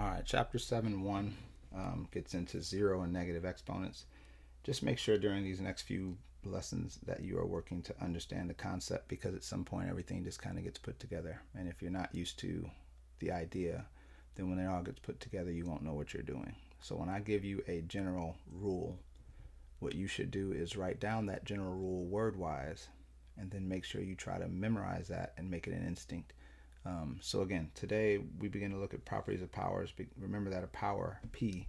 All right, chapter 7.1 gets into zero and negative exponents. Just make sure during these next few lessons that you are working to understand the concept, because at some point everything just kind of gets put together. And if you're not used to the idea, then when it all gets put together, you won't know what you're doing. So when I give you a general rule, what you should do is write down that general rule word-wise, and then make sure you try to memorize that and make it an instinct. So again, today we begin to look at properties of powers. Remember that a power, P,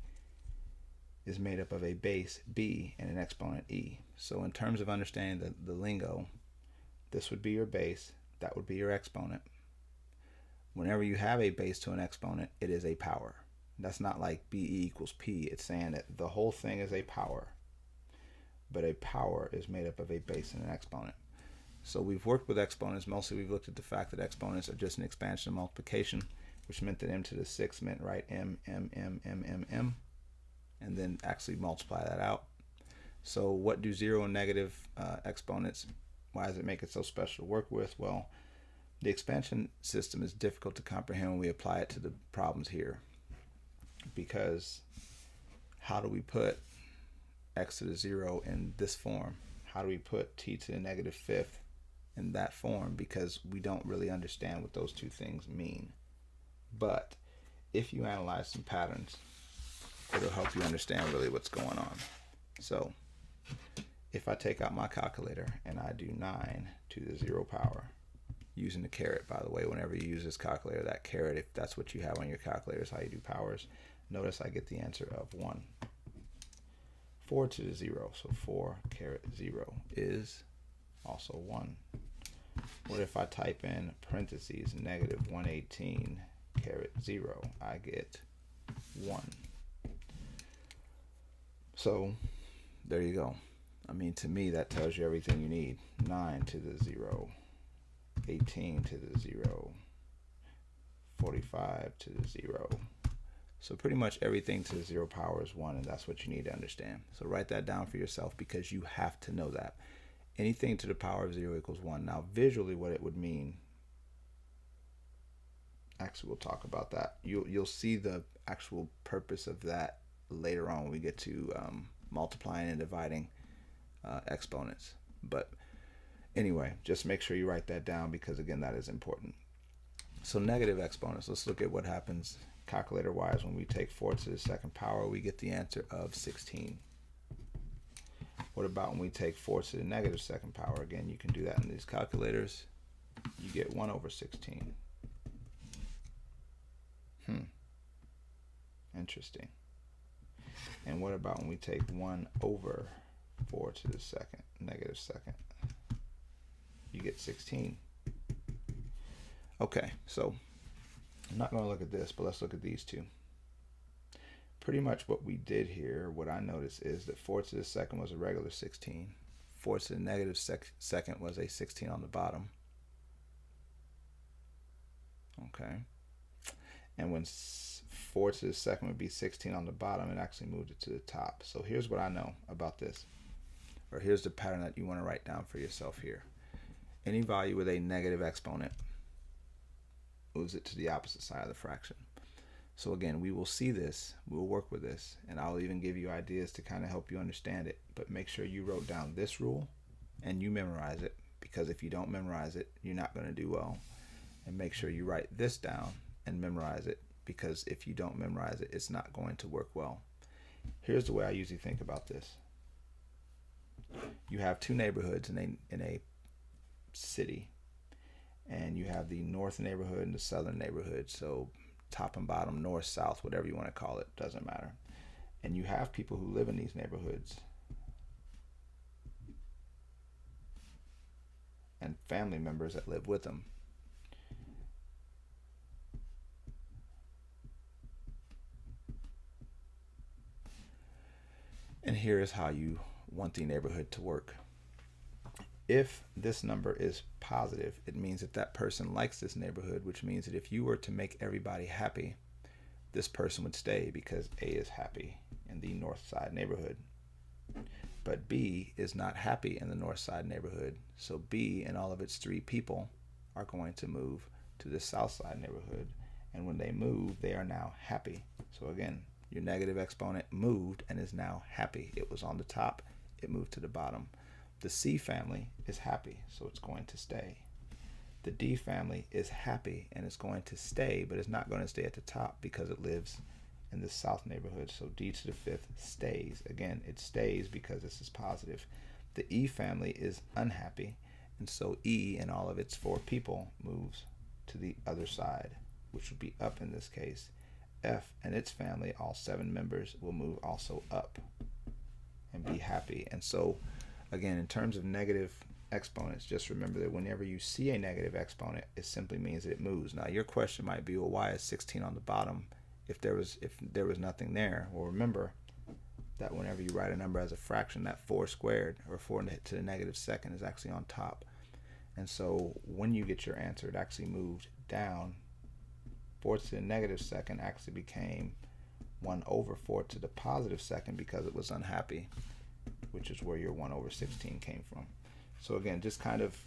is made up of a base, B, and an exponent, E. So in terms of understanding the lingo, this would be your base, that would be your exponent. Whenever you have a base to an exponent, it is a power. That's not like BE equals P. It's saying that the whole thing is a power. But a power is made up of a base and an exponent. So we've worked with exponents. Mostly we've looked at the fact that exponents are just an expansion of multiplication, which meant that m to the 6 meant write m, and then actually multiply that out. So what do zero and negative exponents, why does it make it so special to work with? Well, the expansion system is difficult to comprehend when we apply it to the problems here, because how do we put x to the 0 in this form? How do we put t to the negative 5th in that form? Because we don't really understand what those two things mean. But if you analyze some patterns, it'll help you understand really what's going on. So if I take out my calculator and I do 9 to the 0 power, using the caret, by the way, whenever you use this calculator, that caret, if that's what you have on your calculator, is how you do powers. Notice I get the answer of 1. 4 to the 0, so 4 caret 0 is also 1. What if I type in parentheses negative 118 caret 0? I get 1. So there you go. I mean, to me, that tells you everything you need. 9 to the 0, 18 to the 0, 45 to the 0. So pretty much everything to the 0 power is 1, and that's what you need to understand. So write that down for yourself, because you have to know that. Anything to the power of 0 equals 1. Now, visually, what it would mean, actually, we'll talk about that. You'll see the actual purpose of that later on when we get to multiplying and dividing exponents. But anyway, just make sure you write that down, because, again, that is important. So negative exponents, let's look at what happens calculator wise. When we take 4 to the 2nd power, we get the answer of 16. What about when we take 4 to the negative 2nd power? Again, you can do that in these calculators. You get 1 over 16. Interesting. And what about when we take 1 over 4 to the 2nd, negative 2nd? You get 16. Okay, so I'm not going to look at this, but let's look at these two. Pretty much what we did here, what I noticed is that 4 to the 2nd was a regular 16. 4 to the negative 2nd was a 16 on the bottom. Okay. And when 4 to the 2nd would be 16 on the bottom, it actually moved it to the top. So here's what I know about this, or here's the pattern that you want to write down for yourself here. Any value with a negative exponent moves it to the opposite side of the fraction. So again, we will see this, we'll work with this, and I'll even give you ideas to kind of help you understand it. But make sure you wrote down this rule and you memorize it, because if you don't memorize it, you're not going to do well. And make sure you write this down and memorize it, because if you don't memorize it, it's not going to work well. Here's the way I usually think about this. You have two neighborhoods in a city, and you have the north neighborhood and the southern neighborhood. So top and bottom, north, south, whatever you want to call it, doesn't matter. And you have people who live in these neighborhoods and family members that live with them. And here is how you want the neighborhood to work. If this number is positive, it means that that person likes this neighborhood, which means that if you were to make everybody happy, this person would stay, because A is happy in the north side neighborhood. But B is not happy in the north side neighborhood, so B and all of its 3 people are going to move to the south side neighborhood, And when they move, they are now happy. So again, your negative exponent moved and is now happy. It was on the top, it moved to the bottom. The C family is happy, so it's going to stay. The D family is happy and it's going to stay, but it's not going to stay at the top because it lives in the south neighborhood. So D to the fifth stays. Again, it stays because this is positive. The E family is unhappy, and so E and all of its 4 people moves to the other side, which would be up in this case. F and its family, all 7 members, will move also up and be happy. And so again, in terms of negative exponents, just remember that whenever you see a negative exponent, it simply means that it moves. Now your question might be, well, why is 16 on the bottom if there was nothing there? Well, remember that whenever you write a number as a fraction, that 4 squared, or 4 to the negative second, is actually on top. And so when you get your answer, it actually moved down. 4 to the negative second actually became 1 over 4 to the positive second because it was unhappy, which is where your 1 over 16 came from. So again, just kind of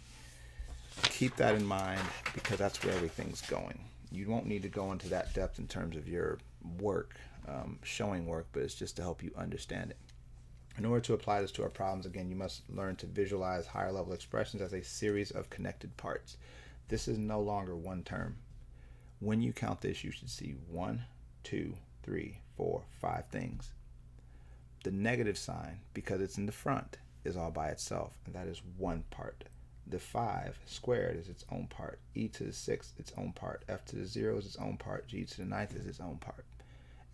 keep that in mind because that's where everything's going. You won't need to go into that depth in terms of your work, showing work, but it's just to help you understand it. In order to apply this to our problems, again, you must learn to visualize higher level expressions as a series of connected parts. This is no longer one term. When you count this, you should see 1, 2, 3, 4, 5 things. The negative sign, because it's in the front, is all by itself, and that is one part. The 5 squared is its own part. E to the 6th, its own part. F to the 0 is its own part. G to the 9th is its own part.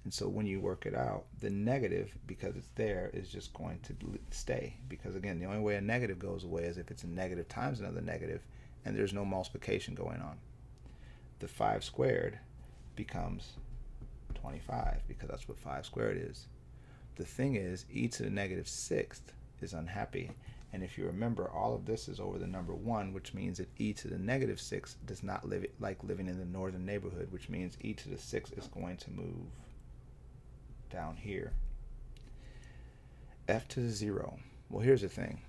And so when you work it out, the negative, because it's there, is just going to stay. Because again, the only way a negative goes away is if it's a negative times another negative, and there's no multiplication going on. The 5 squared becomes 25, because that's what 5 squared is. The thing is, e to the negative 6th is unhappy. And if you remember, all of this is over the number 1, which means that e to the negative 6 does not live like living in the northern neighborhood, which means e to the 6 is going to move down here. F to the 0. Well, here's the thing.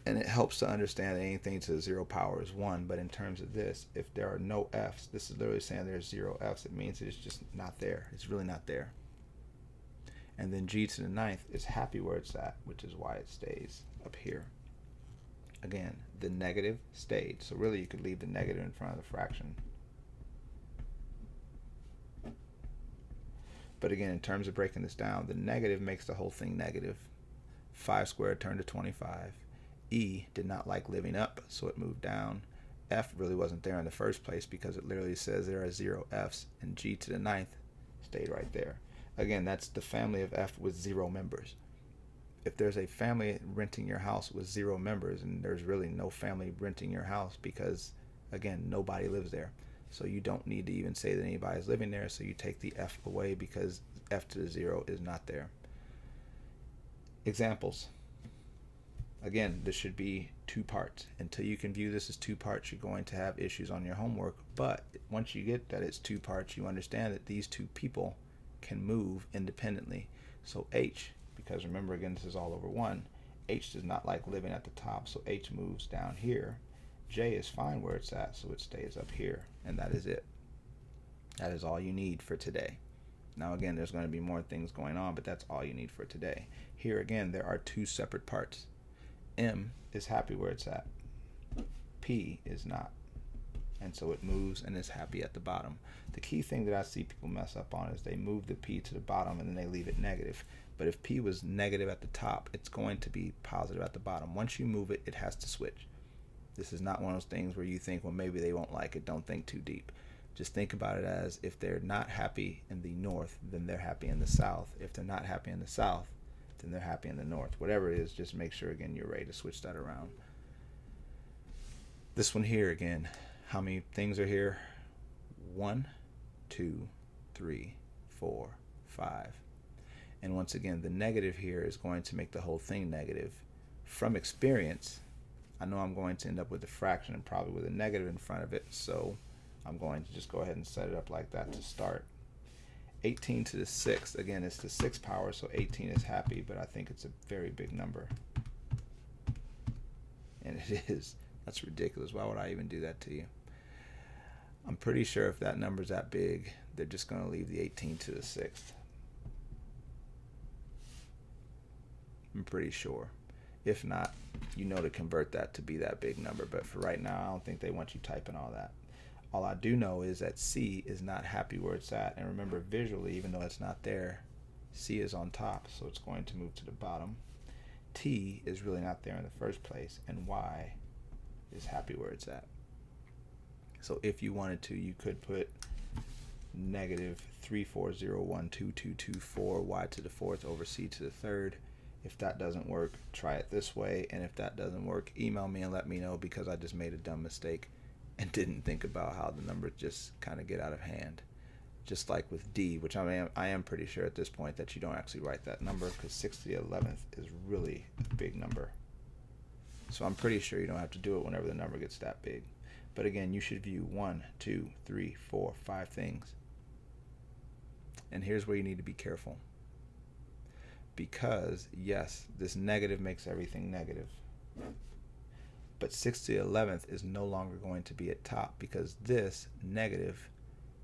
And it helps to understand that anything to the 0 power is 1, but in terms of this, if there are no f's, this is literally saying there's 0 f's. It means it's just not there. It's really not there. And then g to the 9th is happy where it's at, which is why it stays up here. Again, the negative stayed. So really you could leave the negative in front of the fraction. But again, in terms of breaking this down, the negative makes the whole thing negative. 5 squared turned to 25. E did not like living up, so it moved down. F really wasn't there in the first place because it literally says there are 0 F's, and G to the 9th stayed right there. Again, that's the family of F with 0 members. If there's a family renting your house with 0 members, and there's really no family renting your house because, again, nobody lives there. So you don't need to even say that anybody's living there, so you take the F away because F to the 0 is not there. Examples. Again, this should be 2 parts. Until you can view this as 2 parts, you're going to have issues on your homework. But once you get that it's 2 parts, you understand that these 2 people can move independently. So H, because remember again, this is all over 1, H does not like living at the top, so H moves down here. J is fine where it's at, so it stays up here. And that is it. That is all you need for today. Now again, there's going to be more things going on, but that's all you need for today. Here again, there are 2 separate parts. M is happy where it's at. P is not. And so it moves and is happy at the bottom. The key thing that I see people mess up on is they move the P to the bottom and then they leave it negative. But if P was negative at the top, it's going to be positive at the bottom. Once you move it, it has to switch. This is not one of those things where you think, well, maybe they won't like it. Don't think too deep. Just think about it as if they're not happy in the north, then they're happy in the south. If they're not happy in the south, then they're happy in the north. Whatever it is, just make sure, again, you're ready to switch that around. This one here, again, how many things are here? 1, 2, 3, 4, 5. And once again, the negative here is going to make the whole thing negative. From experience, I know I'm going to end up with a fraction and probably with a negative in front of it, so I'm going to just go ahead and set it up like that to start. 18 to the 6th, again, it's the 6th power, so 18 is happy, but I think it's a very big number. And it is. That's ridiculous. Why would I even do that to you? I'm pretty sure if that number's that big, they're just going to leave the 18 to the 6th. I'm pretty sure. If not, you know to convert that to be that big number. But for right now, I don't think they want you typing all that. All I do know is that C is not happy where it's at. And remember, visually, even though it's not there, C is on top, so it's going to move to the bottom. T is really not there in the first place, and Y is happy where it's at. So if you wanted to, you could put negative 34012224 y to the 4th over c to the 3rd. If that doesn't work, try it this way. And if that doesn't work, email me and let me know, because I just made a dumb mistake and didn't think about how the numbers just kind of get out of hand. Just like with D, which I am pretty sure at this point that you don't actually write that number, because 6 to the 11th is really a big number. So I'm pretty sure you don't have to do it whenever the number gets that big. But again, you should view 1, 2, 3, 4, 5 things. And here's where you need to be careful. Because, yes, this negative makes everything negative. But 6 to the 11th is no longer going to be at top, because this negative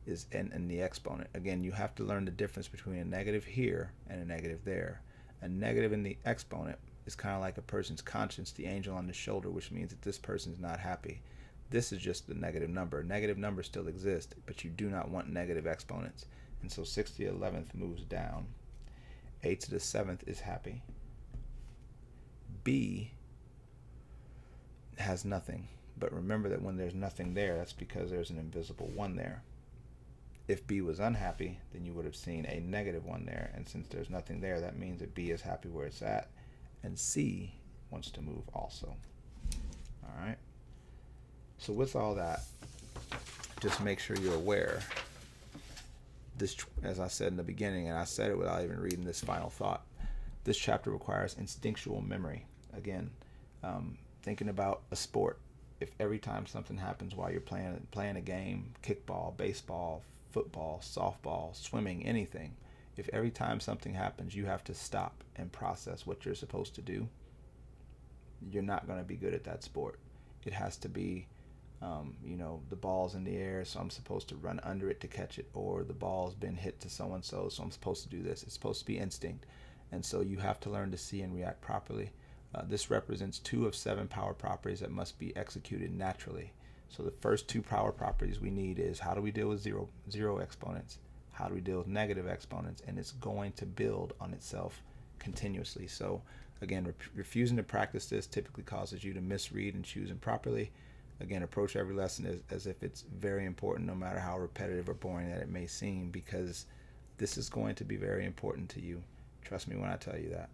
is in the exponent. Again, you have to learn the difference between a negative here and a negative there. A negative in the exponent is kind of like a person's conscience, the angel on the shoulder, which means that this person's not happy. This is just the negative number. Negative numbers still exist, but you do not want negative exponents. And so 6 to the 11th moves down. 8 to the 7th is happy. B has nothing. But remember that when there's nothing there, that's because there's an invisible 1 there. If B was unhappy, then you would have seen a negative 1 there. And since there's nothing there, that means that B is happy where it's at. And C wants to move also. All right? So with all that, just make sure you're aware. This, as I said in the beginning, and I said it without even reading this final thought, this chapter requires instinctual memory. Again, thinking about a sport. If every time something happens while you're playing a game, kickball, baseball, football, softball, swimming, anything, if every time something happens you have to stop and process what you're supposed to do, you're not going to be good at that sport. It has to be, the ball's in the air, so I'm supposed to run under it to catch it, or the ball's been hit to so-and-so, so I'm supposed to do this. It's supposed to be instinct. And so you have to learn to see and react properly. This represents 2 of 7 power properties that must be executed naturally. So the first 2 power properties we need is, how do we deal with zero exponents? How do we deal with negative exponents? And it's going to build on itself continuously. So again, refusing to practice this typically causes you to misread and choose improperly. Again, approach every lesson as if it's very important, no matter how repetitive or boring that it may seem, because this is going to be very important to you. Trust me when I tell you that.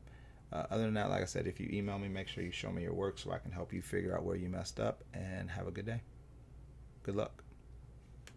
Other than that, like I said, if you email me, make sure you show me your work so I can help you figure out where you messed up, and have a good day. Good luck.